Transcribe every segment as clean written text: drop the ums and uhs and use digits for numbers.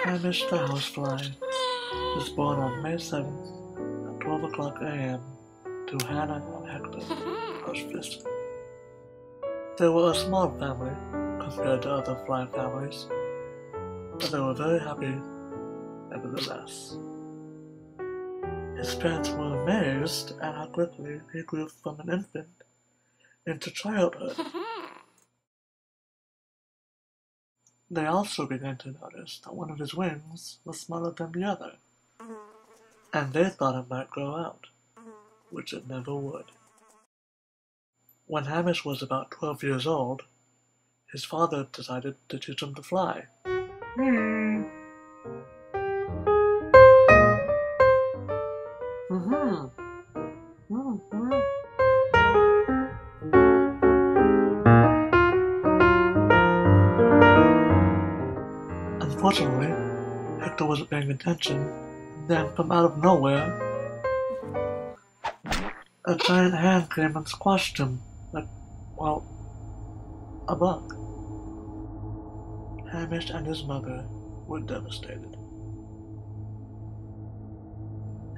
Hamish the Housefly was born on May 7th at 12 o'clock a.m. to Hannah and Hector Housefly. They were a small family compared to other fly families, but they were very happy nevertheless. His parents were amazed at how quickly he grew from an infant into childhood. They also began to notice that one of his wings was smaller than the other, and they thought it might grow out, which it never would. When Hamish was about 12 years old, his father decided to teach him to fly. Unfortunately, Hector wasn't paying attention, and then from out of nowhere, a giant hand came and squashed him like, well, a bug. Hamish and his mother were devastated.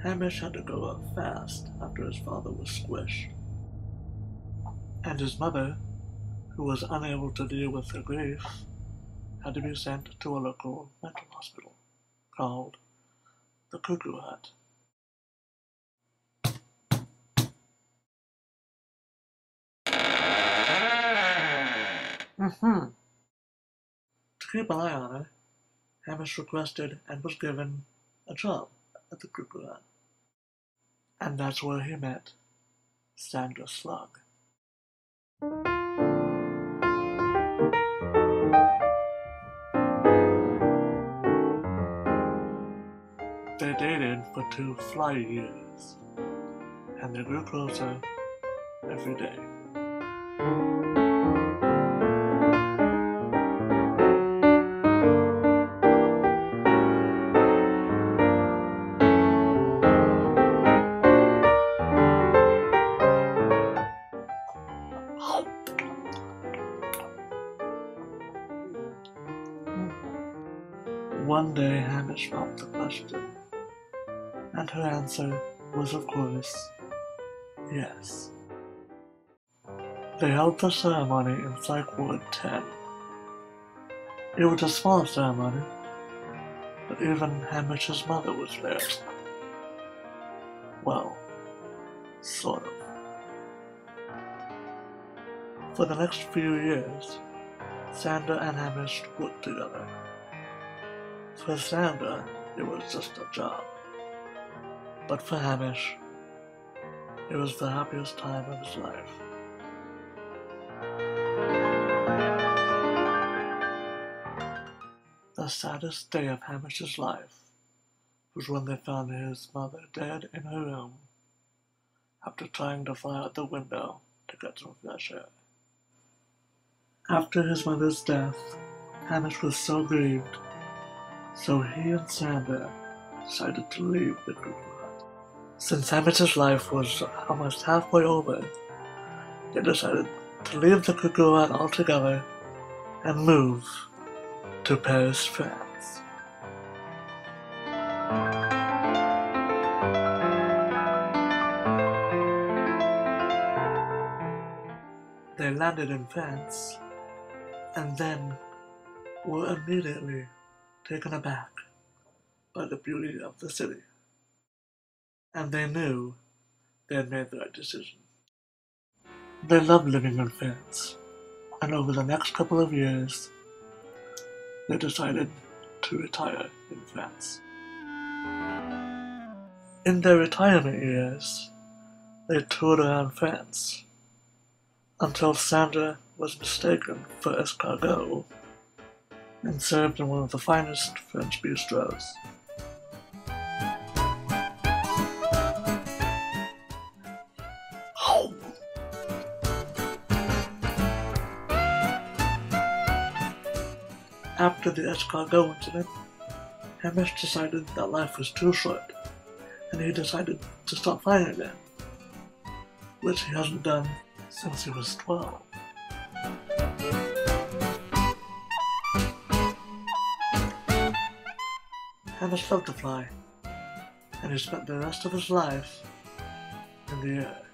Hamish had to grow up fast after his father was squished, and his mother, who was unable to deal with her grief, had to be sent to a local mental hospital called the Cuckoo Hut. To keep an eye on her, Hamish requested and was given a job at the Cuckoo Hut. And that's where he met Sandra Slug. They dated for 2 fly years, and they grew closer every day. One day Hamish popped the question, and her answer was of course, yes. They held the ceremony in Psych Ward 10. It was a small ceremony, but even Hamish's mother was there. Well, sort of. For the next few years, Sandra and Hamish worked together. For Sandra, it was just a job. But for Hamish, it was the happiest time of his life. The saddest day of Hamish's life was when they found his mother dead in her room after trying to fly out the window to get some fresh air. After his mother's death, Hamish was so grieved, so he and Sandra decided to leave the Cuckoo Hut. Since Hamish's life was almost halfway over, they decided to leave the Cuckoo Hut altogether and move to Paris, France. They landed in France, and then were immediately taken aback by the beauty of the city. And they knew they had made the right decision. They loved living in France, and over the next couple of years, they decided to retire in France. In their retirement years, they toured around France until Sandra was mistaken for escargot and served in one of the finest French bistros. After the escargot incident, Hamish decided that life was too short, and he decided to stop flying again, which he hasn't done since he was 12. Hamish loved to fly, and he spent the rest of his life in the air.